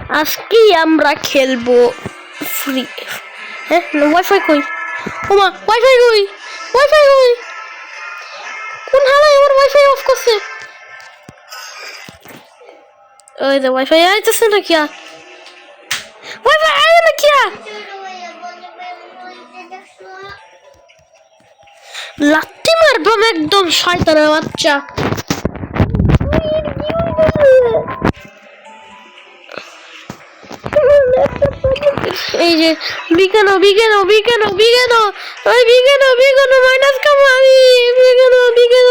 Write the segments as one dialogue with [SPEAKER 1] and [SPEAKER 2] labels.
[SPEAKER 1] আজকে আমরা খেলবো ফ্রি। হ্যাঁ ওয়াইফাই কই? ওমা ওয়াইফাই কই? ওয়াইফাই কই? কোন হালাই আমার ওয়াইফাই অফ করছে? ওই যে ওয়াইফাই আইতেছে না কি? ওয়াইফাই আয় না কি? লাত্তি মারবাম একদম শয়তানের বাচ্চা। এই যে বিজ্ঞান বিজ্ঞান বিজ্ঞান বিজ্ঞান ওই বিজ্ঞান বিজ্ঞান মাইনাস কাম আমি বিজ্ঞান বিজ্ঞান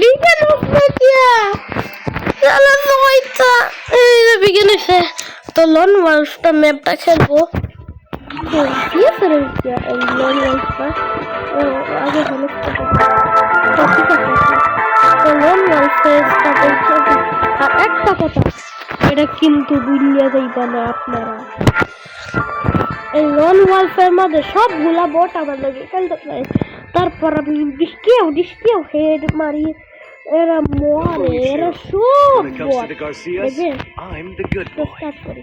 [SPEAKER 1] বিজ্ঞান উঠকিয়া চলো নয়টা এই যে বিজ্ঞান এসে তো লন ওয়ালফটা ম্যাপটা খেলবো। ये फिर क्या लॉन वाल्फটা আগে হলো তো লন ওয়ালফের সাথে আর একটা কথা, এটা কিন্তু বুঝিয়ে যাইবা না আপনারা। এই লন ওয়ালফের মধ্যে সবগুলা বট আমার লাগে খেলতে পারে। তারপর আমি ডিস্কিও হেড মারি, এরা মরে, এরা সব বট। স্টার্ট করি,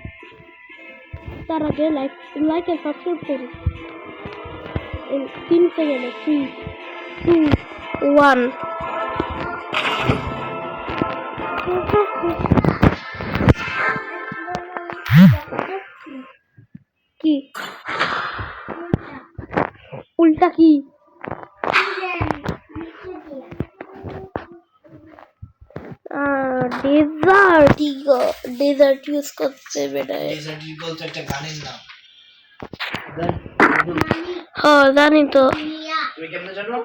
[SPEAKER 1] তার আগে লাইক এন্ড সাবস্ক্রাইব করুন। 3 সেকেন্ডে 3 2 1 কি উল্টা কি? ডেজার্ট ইউজ করতে বেটা।
[SPEAKER 2] ডেজার্ট ইগল তো একটা গানের নাম।
[SPEAKER 1] হ্যাঁ জানি তো।
[SPEAKER 2] তুমি কেমনে জানো?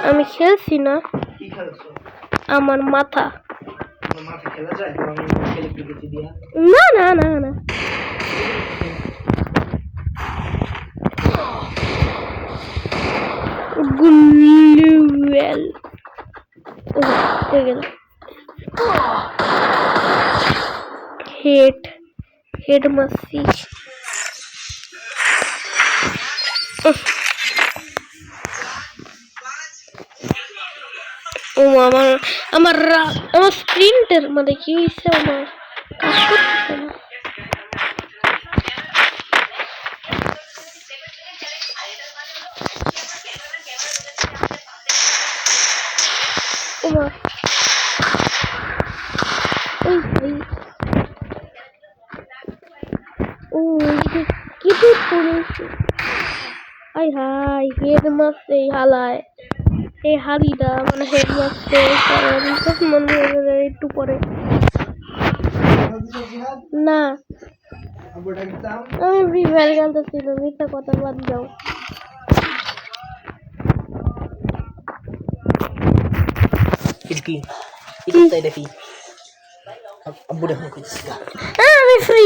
[SPEAKER 1] আমি খেলছি না।
[SPEAKER 2] কি খেলছো?
[SPEAKER 1] আমার মাথা।
[SPEAKER 2] তোমার মাথা খেলা যায়? আমি খেলে একটু গেছি দিয়া।
[SPEAKER 1] না না না না গুলুয়েল হয়ে গেল। হেড মাসি ও আমার আমার আমার স্প্রিন্টের মানে কি হয়েছে, আমার কাজ করতেছে না। হাই হেড মারছে হালায়, এই হাড়িটা মানে হেড মারছে একটু পরে। না আমি ফ্রি ফায়ার খেলতেছিল, মিথ্যা কথা বাদ দাও।
[SPEAKER 2] কি? আমি ফ্রি